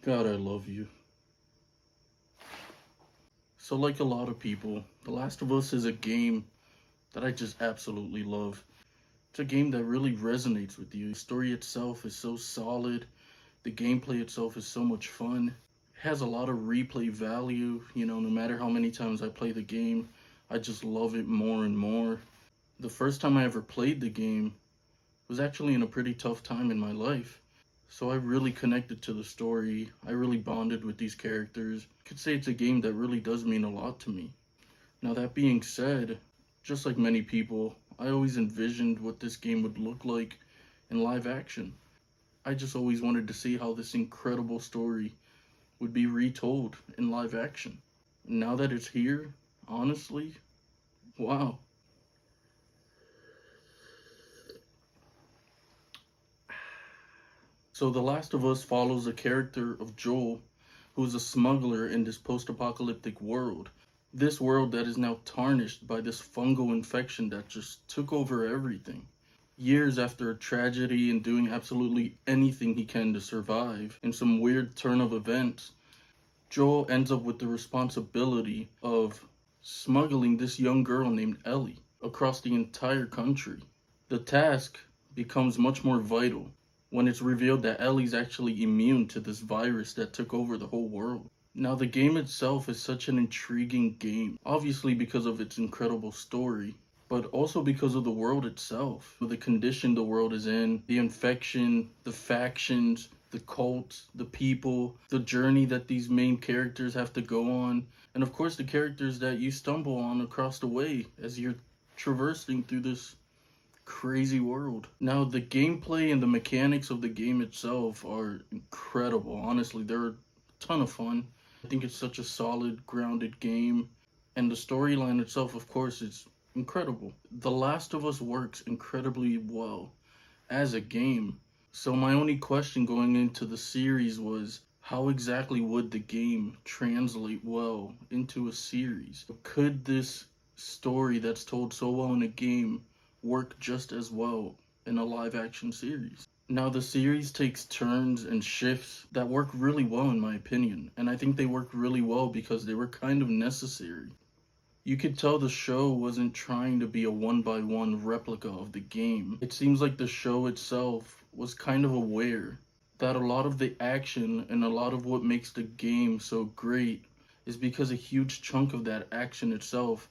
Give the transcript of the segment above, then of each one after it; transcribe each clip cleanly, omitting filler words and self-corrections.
God, I love you. So, like a lot of people, The Last of Us is a game that I just absolutely love. It's a game that really resonates with you. The story itself is so solid, the gameplay itself is so much fun. It has a lot of replay value, no matter how many times I play the game, I just love it more and more. The first time I ever played the game was actually in a pretty tough time in my life. So I really connected to the story. I really bonded with these characters. I could say it's a game that really does mean a lot to me. Now, that being said, just like many people, I always envisioned what this game would look like in live action. I just always wanted to see how this incredible story would be retold in live action. Now that it's here, honestly, wow. So, The Last of Us follows the character of Joel, who is a smuggler in this post apocalyptic world. This world that is now tarnished by this fungal infection that just took over everything. Years after a tragedy and doing absolutely anything he can to survive, in some weird turn of events, Joel ends up with the responsibility of smuggling this young girl named Ellie across the entire country. The task becomes much more vital when it's revealed that Ellie's actually immune to this virus that took over the whole world. Now, the game itself is such an intriguing game, obviously because of its incredible story, but also because of the world itself, the condition the world is in, the infection, the factions, the cults, the people, the journey that these main characters have to go on, and of course the characters that you stumble on across the way as you're traversing through this crazy world. Now, the gameplay and the mechanics of the game itself are incredible. Honestly, they're a ton of fun. I think it's such a solid, grounded game. And the storyline itself, of course, is incredible. The Last of Us works incredibly well as a game. So, my only question going into the series was how exactly would the game translate well into a series? Could this story that's told so well in a game work just as well in a live action series? Now, the series takes turns and shifts that work really well, in my opinion, and I think they work really well because they were kind of necessary. You could tell the show wasn't trying to be a one by one replica of the game. It seems like the show itself was kind of aware that a lot of the action and a lot of what makes the game so great is because a huge chunk of that action itself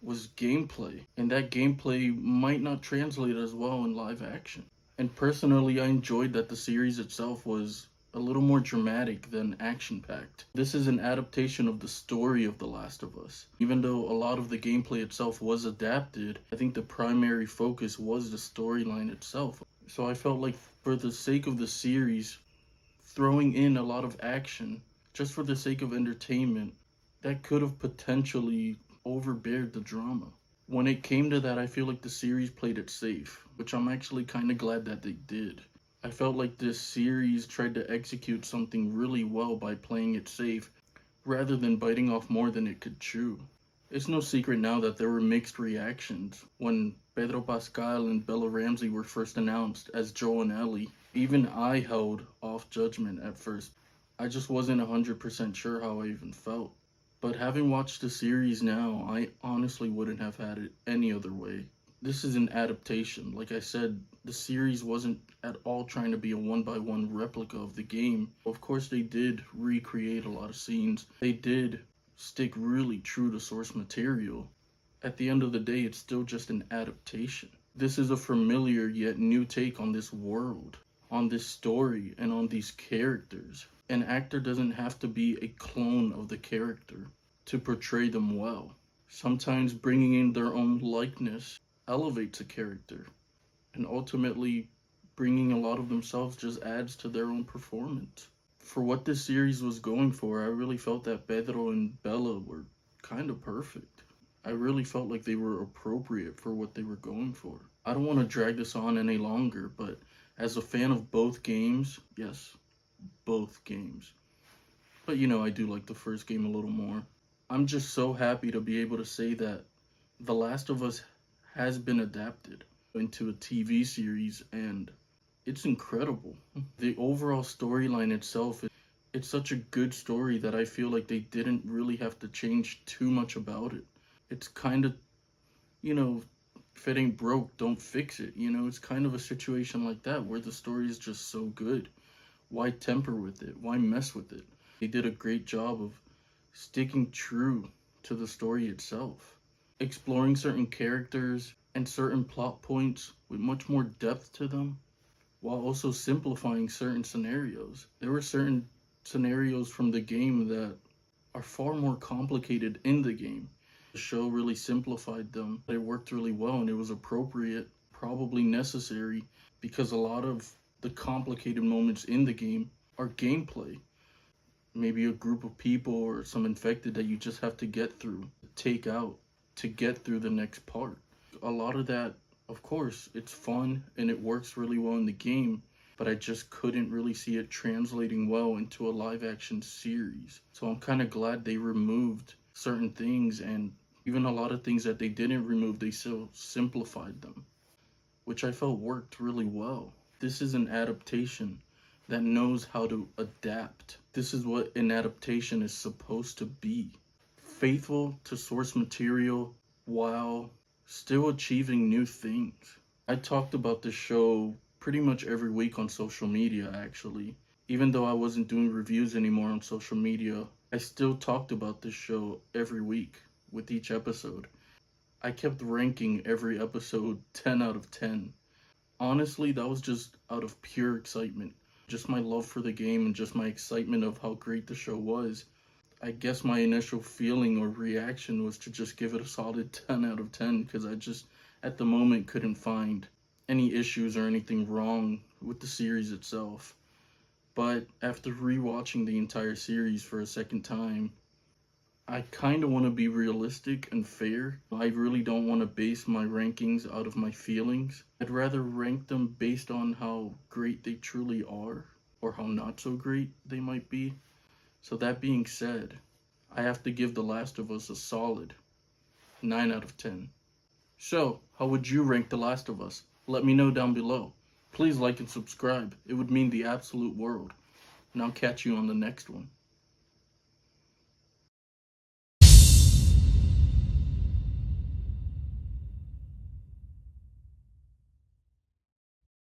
was gameplay, and that gameplay might not translate as well in live action. And personally, I enjoyed that the series itself was a little more dramatic than action packed. This is an adaptation of the story of The Last of Us. Even though a lot of the gameplay itself was adapted, I think the primary focus was the storyline itself. So I felt like, for the sake of the series, throwing in a lot of action just for the sake of entertainment, that could have potentially overbeared the drama. When it came to that, I feel like the series played it safe, which I'm actually kind of glad that they did. I felt like this series tried to execute something really well by playing it safe rather than biting off more than it could chew. It's no secret now that there were mixed reactions when Pedro Pascal and Bella Ramsey were first announced as Joel and Ellie. Even I held off judgment at first. I just wasn't 100% sure how I even felt. But having watched the series now, I honestly wouldn't have had it any other way. This is an adaptation. Like I said, the series wasn't at all trying to be a one by one replica of the game. Of course, they did recreate a lot of scenes, they did stick really true to source material. At the end of the day, it's still just an adaptation. This is a familiar yet new take on this world, on this story, and on these characters. An actor doesn't have to be a clone of the character to portray them well. Sometimes bringing in their own likeness elevates a character, and ultimately, bringing a lot of themselves just adds to their own performance. For what this series was going for, I really felt that Pedro and Bella were kind of perfect. I really felt like they were appropriate for what they were going for. I don't want to drag this on any longer, but as a fan of both games, yes, both games. But I do like the first game a little more. I'm just so happy to be able to say that The Last of Us has been adapted into a TV series, and it's incredible. The overall storyline itself It's such a good story that I feel like they didn't really have to change too much about it. It's kind of, you know, if it ain't broke, don't fix it. It's kind of a situation like that where the story is just so good. Why temper with it? Why mess with it? They did a great job of sticking true to the story itself, exploring certain characters and certain plot points with much more depth to them, while also simplifying certain scenarios. There were certain scenarios from the game that are far more complicated in the game. The show really simplified them. It worked really well and it was appropriate, probably necessary, because a lot of the complicated moments in the game are gameplay. Maybe a group of people or some infected that you just have to get through, take out to get through the next part. A lot of that, of course, it's fun and it works really well in the game, but I just couldn't really see it translating well into a live action series. So I'm kind of glad they removed certain things, and even a lot of things that they didn't remove, they still simplified them, which I felt worked really well. This is an adaptation that knows how to adapt. This is what an adaptation is supposed to be. Faithful to source material while still achieving new things. I talked about this show pretty much every week on social media, actually. Even though I wasn't doing reviews anymore on social media, I still talked about this show every week with each episode. I kept ranking every episode 10 out of 10. Honestly, that was just out of pure excitement. Just my love for the game and just my excitement of how great the show was. I guess my initial feeling or reaction was to just give it a solid 10 out of 10 because I just, at the moment, couldn't find any issues or anything wrong with the series itself. But after rewatching the entire series for a second time, I kind of want to be realistic and fair. I really don't want to base my rankings out of my feelings. I'd rather rank them based on how great they truly are or how not so great they might be. So that being said, I have to give The Last of Us a solid 9 out of 10. So, how would you rank The Last of Us? Let me know down below. Please like and subscribe. It would mean the absolute world. And I'll catch you on the next one.